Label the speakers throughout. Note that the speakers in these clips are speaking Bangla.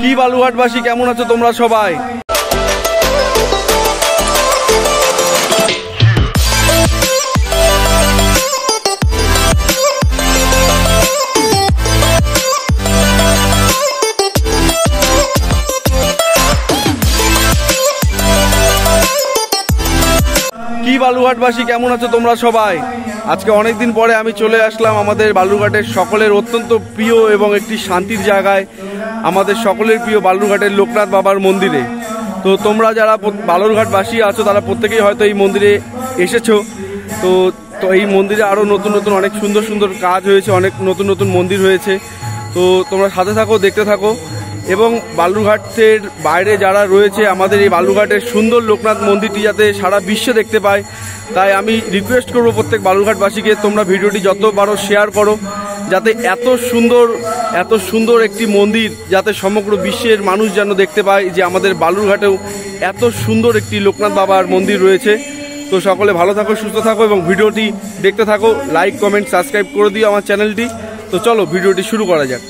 Speaker 1: কি বালুঘাটবাসী কেমন আছো তোমরা সবাই? কি বালুঘাটবাসী কেমন আছো তোমরা সবাই? আজকে অনেকদিন পরে আমি চলে আসলাম আমাদের বালুরঘাটের সকলের অত্যন্ত প্রিয় এবং একটি শান্তির জায়গায়, আমাদের সকলের প্রিয় বালুরঘাটের লোকনাথ বাবার মন্দিরে। তো তোমরা যারা বালুরঘাটবাসী আছো তারা প্রত্যেকেই হয়তো এই মন্দিরে এসেছো। তো এই মন্দিরে আরও নতুন নতুন অনেক সুন্দর সুন্দর কাজ হয়েছে, অনেক নতুন নতুন মন্দির হয়েছে। তো তোমরা সাথে থাকো, দেখতে থাকো। এবং বালুরঘাটের বাইরে যারা রয়েছে আমাদের এই বালুরঘাটের সুন্দর লোকনাথ মন্দিরটি যাতে সারা বিশ্বে দেখতে পায়, তাই আমি রিকোয়েস্ট করবো প্রত্যেক বালুরঘাটবাসীকে তোমরা ভিডিওটি যত পারো শেয়ার করো, যাতে এত সুন্দর একটি মন্দির যাতে সমগ্র বিশ্বের মানুষ যেন দেখতে পায় যে আমাদের বালুরঘাটেও এত সুন্দর একটি লোকনাথ বাবার মন্দির রয়েছে। তো সকলে ভালো থাকো, সুস্থ থাকো এবং ভিডিওটি দেখতে থাকো। লাইক, কমেন্ট, সাবস্ক্রাইব করে দিও আমার চ্যানেলটি। তো চলো ভিডিওটি শুরু করা যাক।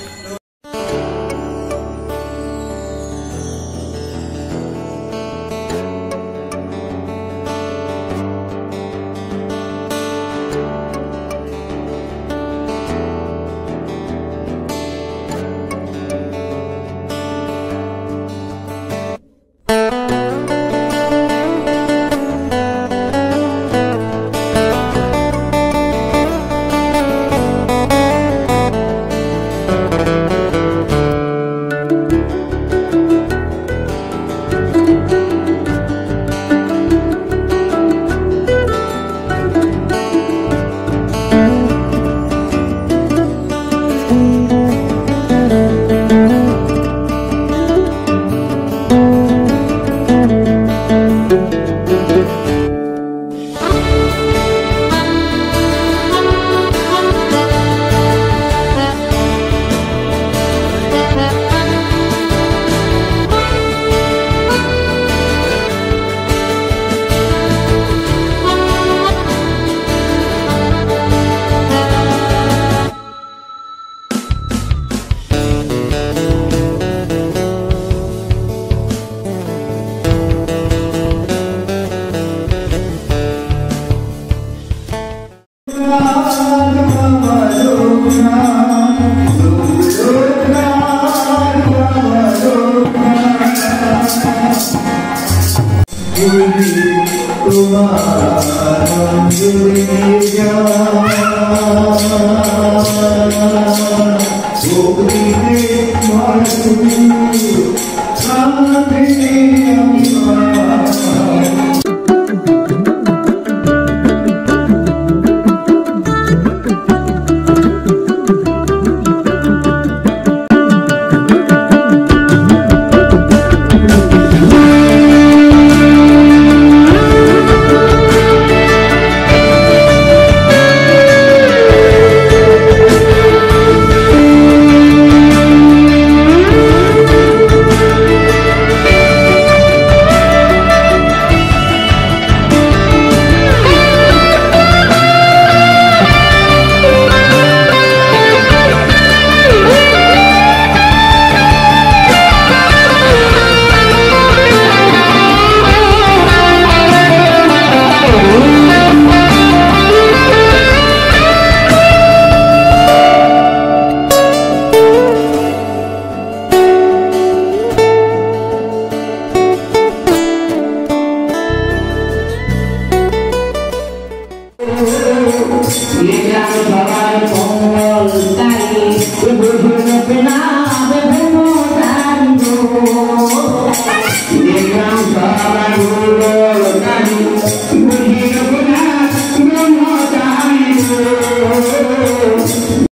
Speaker 2: Selamat